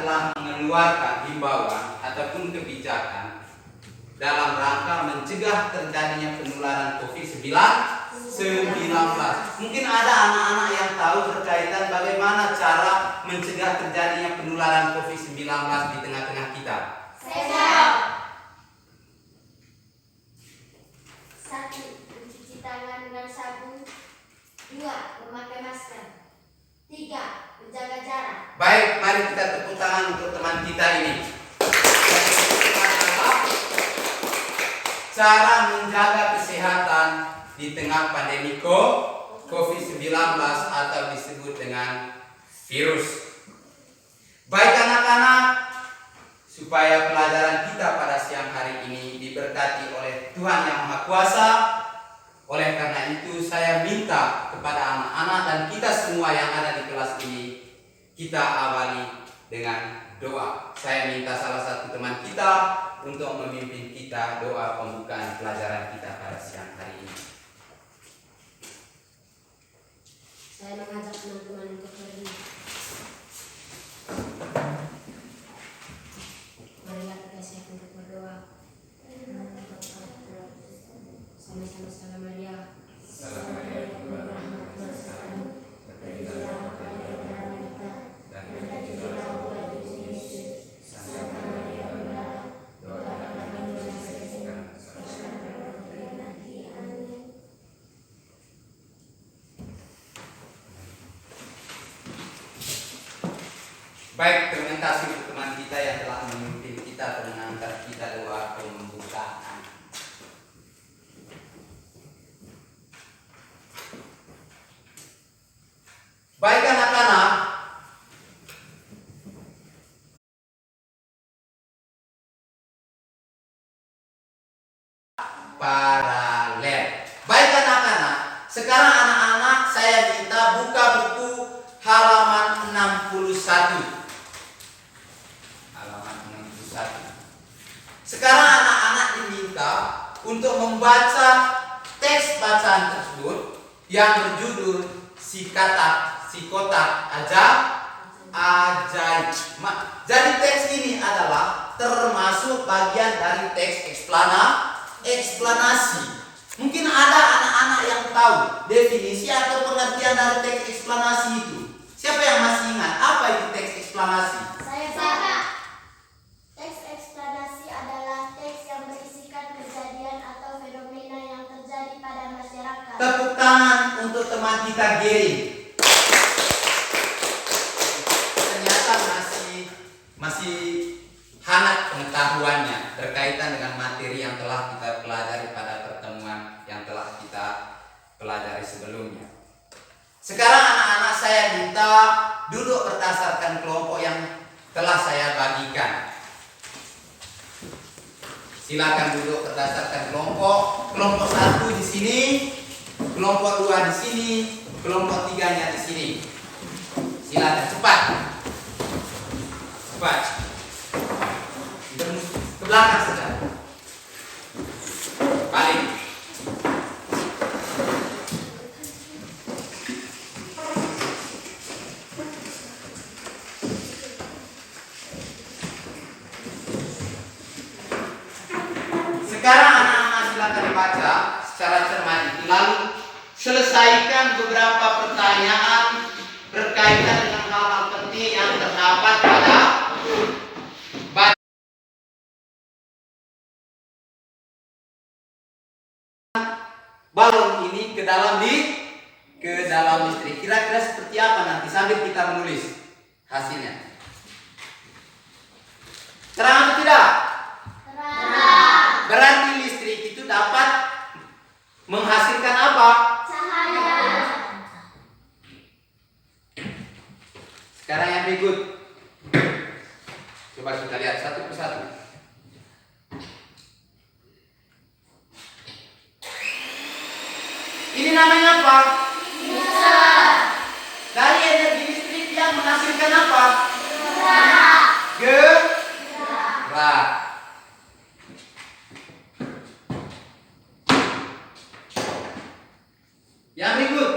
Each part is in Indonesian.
telah mengeluarkan himbauan ataupun kebijakan dalam rangka mencegah terjadinya penularan COVID-19. Mungkin ada anak-anak yang tahu berkaitan bagaimana cara mencegah terjadinya penularan COVID-19 di tengah-tengah kita. Saya. 1. Mencuci tangan dengan sabun. 2. Memakai masker. 3. Menjaga jarak. Baik, mari kita tepuk tangan untuk teman kita ini. Cara menjaga kesehatan di tengah pandemi COVID-19 atau disebut dengan virus. Baik anak-anak, supaya pelajaran kita pada siang hari ini diberkati oleh Tuhan Yang Maha Kuasa. Oleh karena itu saya minta kepada anak-anak dan kita semua yang ada di kelas ini, kita awali dengan doa. Saya minta salah satu teman kita untuk memimpin kita doa pembukaan pelajaran kita pada siang hari ini. Saya mengajak teman-teman untuk berdiri. Marilah kita siap untuk berdoa. Sama-sama salam Maria. Baik, terima kasih untuk teman kita yang telah memimpin kita mengantar kita doa pembukaan. Baik anak-anak, paralel. Baik anak-anak, sekarang anak-anak saya minta buka buku halaman 61. Sekarang anak-anak diminta untuk membaca teks bacaan tersebut yang berjudul si kotak ajaib. Jadi teks ini adalah termasuk bagian dari teks eksplanasi. Mungkin ada anak-anak yang tahu definisi atau pengertian dari teks eksplanasi itu. Siapa yang masih ingat apa itu teks eksplanasi? Saya Pak. Teks eksplanasi adalah teks yang berisikan kejadian atau fenomena yang terjadi pada masyarakat. Tepuk tangan untuk teman kita Gary. Ternyata masih hangat pengetahuannya berkaitan dengan materi yang telah kita pelajari pada pertemuan yang telah kita pelajari sebelumnya. Sekarang anak-anak saya minta duduk berdasarkan kelompok yang telah saya bagikan. Silakan duduk berdasarkan kelompok. Kelompok 1 di sini, kelompok 2 di sini, kelompok 3-nya di sini. Silakan cepat. Ke belakang saja. Balik. Sekarang anak-anak silakan baca secara cermat, lalu selesaikan beberapa pertanyaan berkaitan dengan hal-hal penting yang terdapat pada balon ini ke dalam listrik. Kira-kira seperti apa nanti sambil kita menulis hasilnya. Terang atau tidak? Terang. Berarti listrik itu dapat menghasilkan apa? Cahaya. Sekarang yang berikut. Coba kita lihat satu persatu. Ini namanya apa? Bisa. Dari energi listrik yang menghasilkan apa? Gerak. Gerak. Yang berikut.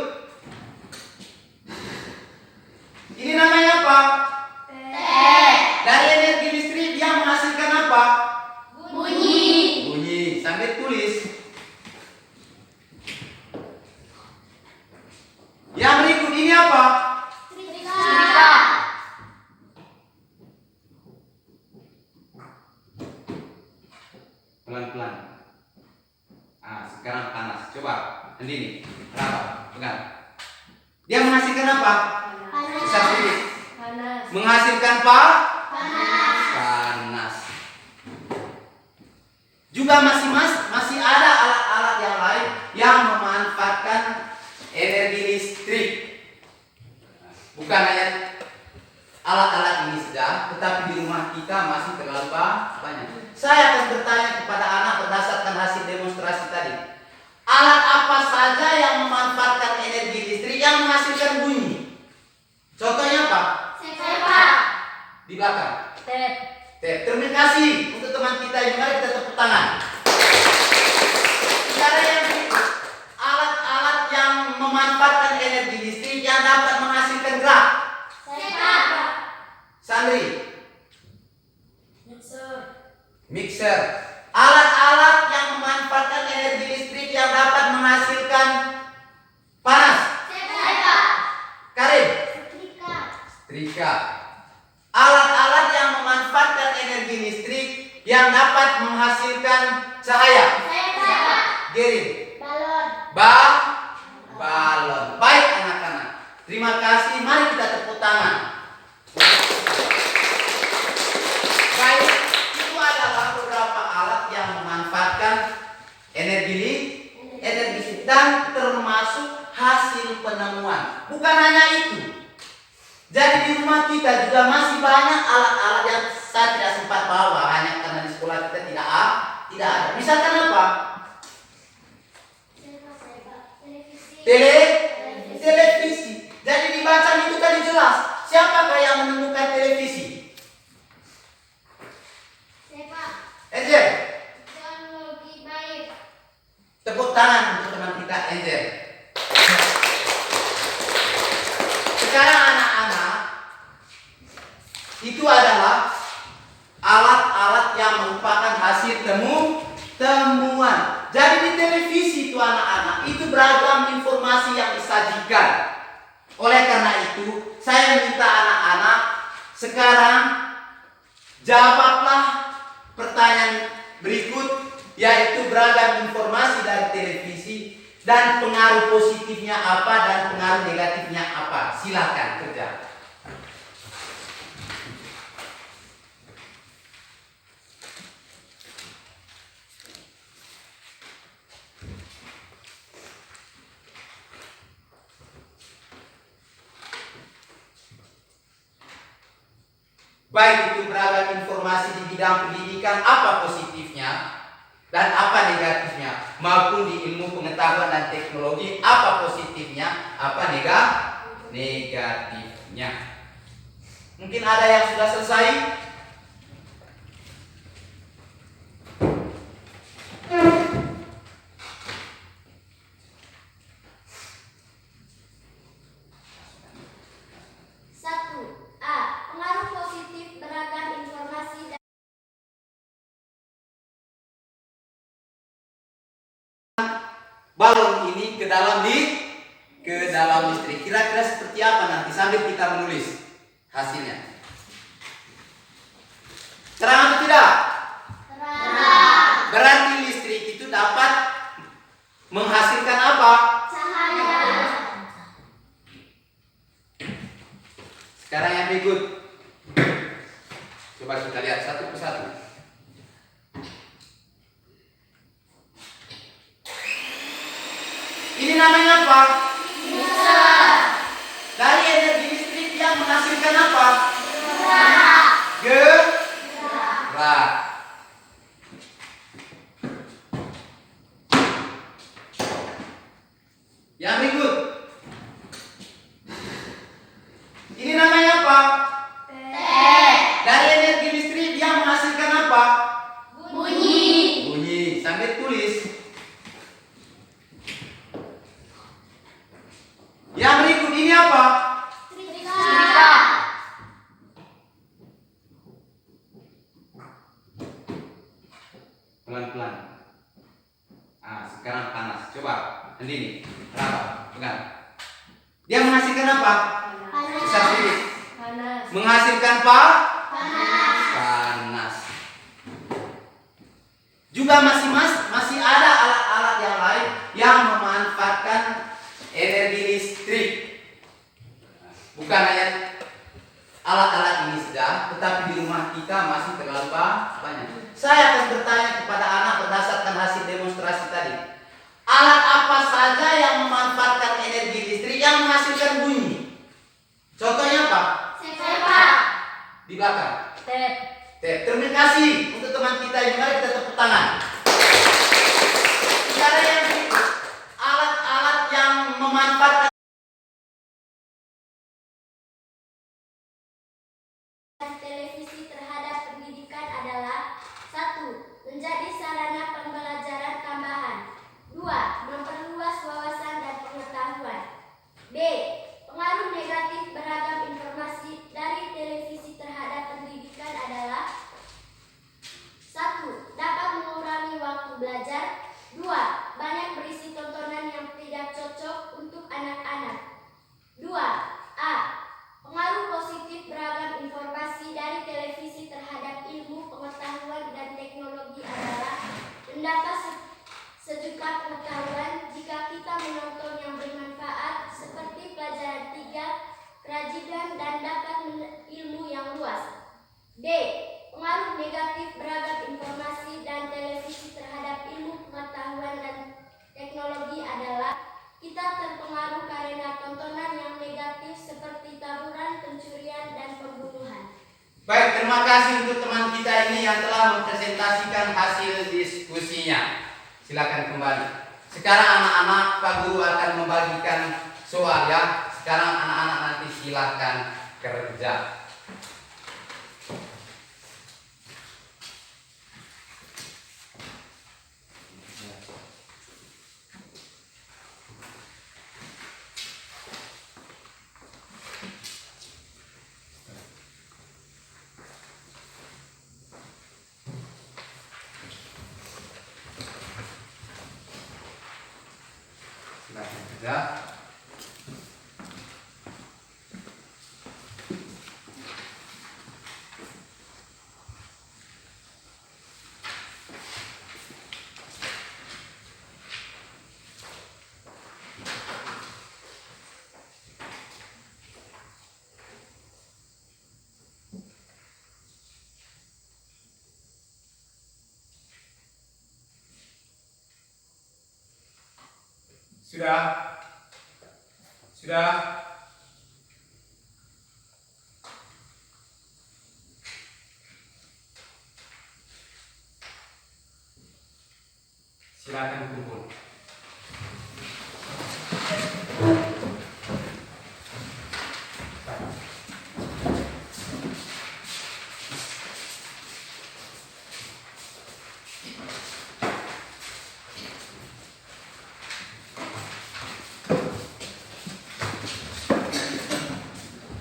Ini namanya apa? Teh. apa? Setrika. Pelan-pelan. Sekarang panas. Coba Andini, kenapa? Pegang. Dia menghasilkan apa? Besar sedikit. Menghasilkan panas. Juga masih ada alat-alat yang lain yang memanfaatkan energi listrik. Bukan hanya alat-alat ini saja, tetapi di rumah kita masih terlalu banyak. Saya akan bertanya kepada anak berdasarkan hasil demonstrasi tadi. Alat apa saja yang memanfaatkan energi listrik yang menghasilkan bunyi? Contohnya apa? Sepak. Di belakang. Tep. Terima kasih untuk teman kita ini. Mari kita tepuk tangan. Cara yang berikut, alat-alat yang memanfaatkan energi listrik yang dapat menghasilkan gerak. Sepak. Sandri. Mixer. Alat-alat yang memanfaatkan energi listrik yang dapat menghasilkan panas. Sepak. Karim. Setrika. Alat-alat yang memanfaatkan energi listrik yang dapat menghasilkan cahaya. Sepak. Gerin. Balon. Balon. Baik anak-anak. Terima kasih. Mari kita tepuk tangan. Baik, itu adalah beberapa alat yang memanfaatkan energi listrik dan termasuk hasil penemuan. Bukan hanya itu. Jadi di rumah kita juga masih banyak alat-alat yang saya tidak sempat bawa hanya karena di sekolah kita tidak ada. Misalkan apa? Televisi. Jadi di bacaan itu tadi jelas. Siapakah yang menemukan televisi? Sepak. Enjer. Teknologi baik. Tepuk tangan untuk teman kita Enjer. Sekarang anak-anak, itu adalah alat-alat yang merupakan hasil temuan. Jadi di televisi itu anak-anak, itu beragam informasi yang disajikan. Oleh karena itu, saya minta anak-anak sekarang jawablah pertanyaan berikut, yaitu beragam informasi dari televisi dan pengaruh positifnya apa dan pengaruh negatifnya apa. Silakan kerja. Baik itu beragam informasi di bidang pendidikan, apa positifnya dan apa negatifnya, maupun di ilmu pengetahuan dan teknologi, apa positifnya, apa negatifnya. Mungkin ada yang sudah selesai? Pengaruh positif beragam informasi Balon ini ke dalam listrik. Kira-kira seperti apa nanti sambil kita menulis hasilnya? Terang atau tidak? terang. Berarti listrik itu dapat menghasilkan apa? Cahaya. Sekarang yang berikut. Coba kita lihat satu persatu. Ini namanya apa? Mixer. Dari energi listrik yang menghasilkan apa? Gerak. Gerak. Yang berikut. Ini namanya apa? Teh. Dari energi listrik yang menghasilkan apa? Bunyi. Bunyi. Sambil tulis. Yang berikut ini apa? Setrika. Pelan-pelan. Sekarang panas. Coba Andini, kenapa? Pegang. Dia menghasilkan apa? Panas. Besar sedikit. Panas. Menghasilkan apa? Panas. Panas. Juga masih ada alat-alat yang lain yang memanfaatkan energi listrik. Bukan hanya alat-alat ini saja, tetapi di rumah kita masih terlalu banyak. Saya akan bertanya kepada anak berdasarkan hasil demonstrasi tadi. Alat apa saja yang memanfaatkan energi listrik yang menghasilkan bunyi? Contohnya apa? Sepak. Di belakang. Tep. Terima kasih untuk teman kita ini. Mari kita tepuk tangan. Cara yang berikut, alat-alat yang memanfaatkan televisi terhadap pendidikan adalah: 1. Menjadi sarana pembelajaran tambahan. 2. Memperluas wawasan dan pengetahuan. B. Pengaruh negatif beragam informasi dari televisi terhadap pendidikan adalah: 1. Dapat mengurangi waktu belajar. 2. Banyak berisi tontonan yang tidak cocok untuk anak-anak. 2. A. Pengaruh positif beragam informasi dari televisi terhadap ilmu, pengetahuan, dan teknologi adalah: mendapat sejuta pengetahuan jika kita menonton yang bermanfaat seperti pelajaran 3, kerajinan, dan dapat ilmu yang luas. D. Pengaruh negatif beragam informasi dan televisi terhadap ilmu, pengetahuan, dan teknologi adalah: kita terpengaruh karena tontonan yang negatif seperti taburan, pencurian, dan pembunuhan. Baik, terima kasih untuk teman kita ini yang telah mempresentasikan hasil diskusinya. Silakan kembali. Sekarang anak-anak, Pak Guru akan membagikan soal ya. Sekarang anak-anak nanti silakan kerja. Silakan kerja. Sudah? Sudah? Silakan kumpul.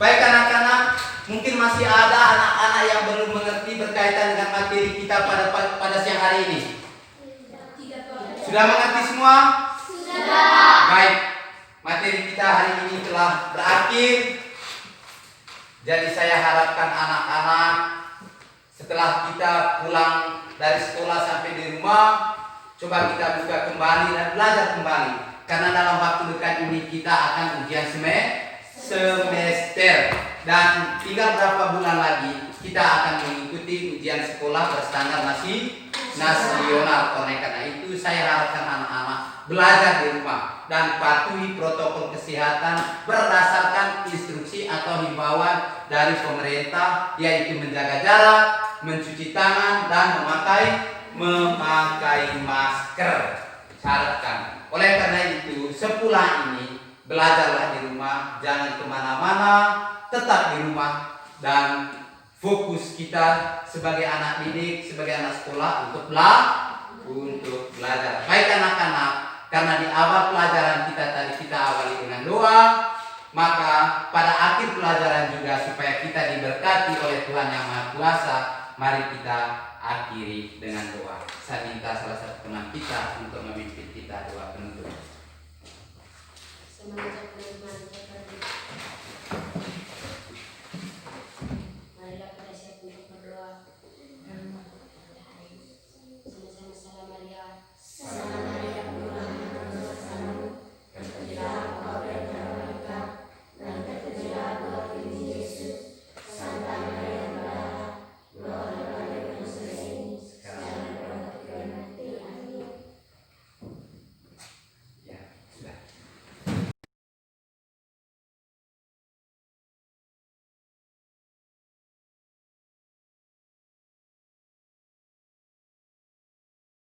Baik anak-anak, mungkin masih ada anak-anak yang belum mengerti berkaitan dengan materi kita pada siang hari ini. Sudah mengerti semua? Sudah. Baik, materi kita hari ini telah berakhir. Jadi saya harapkan anak-anak setelah kita pulang dari sekolah sampai di rumah, coba kita buka kembali dan belajar kembali. Karena dalam waktu dekat ini kita akan ujian semester dan tinggal berapa bulan lagi kita akan mengikuti ujian sekolah berstandar nasional. Oleh karena itu saya harapkan anak-anak belajar di rumah dan patuhi protokol kesehatan berdasarkan instruksi atau himbauan dari pemerintah, yaitu menjaga jarak, mencuci tangan, dan memakai masker. Harapkan. Oleh karena itu sepulang ini belajarlah di rumah, jangan kemana-mana, tetap di rumah dan fokus kita sebagai anak didik, sebagai anak sekolah untuk belajar. Baik anak-anak, karena di awal pelajaran kita tadi kita awali dengan doa, maka pada akhir pelajaran juga supaya kita diberkati oleh Tuhan Yang Maha Kuasa, mari kita akhiri dengan doa. Saya minta salah satu teman kita untuk memimpin kita doa penutup. Semenjak Firman seperti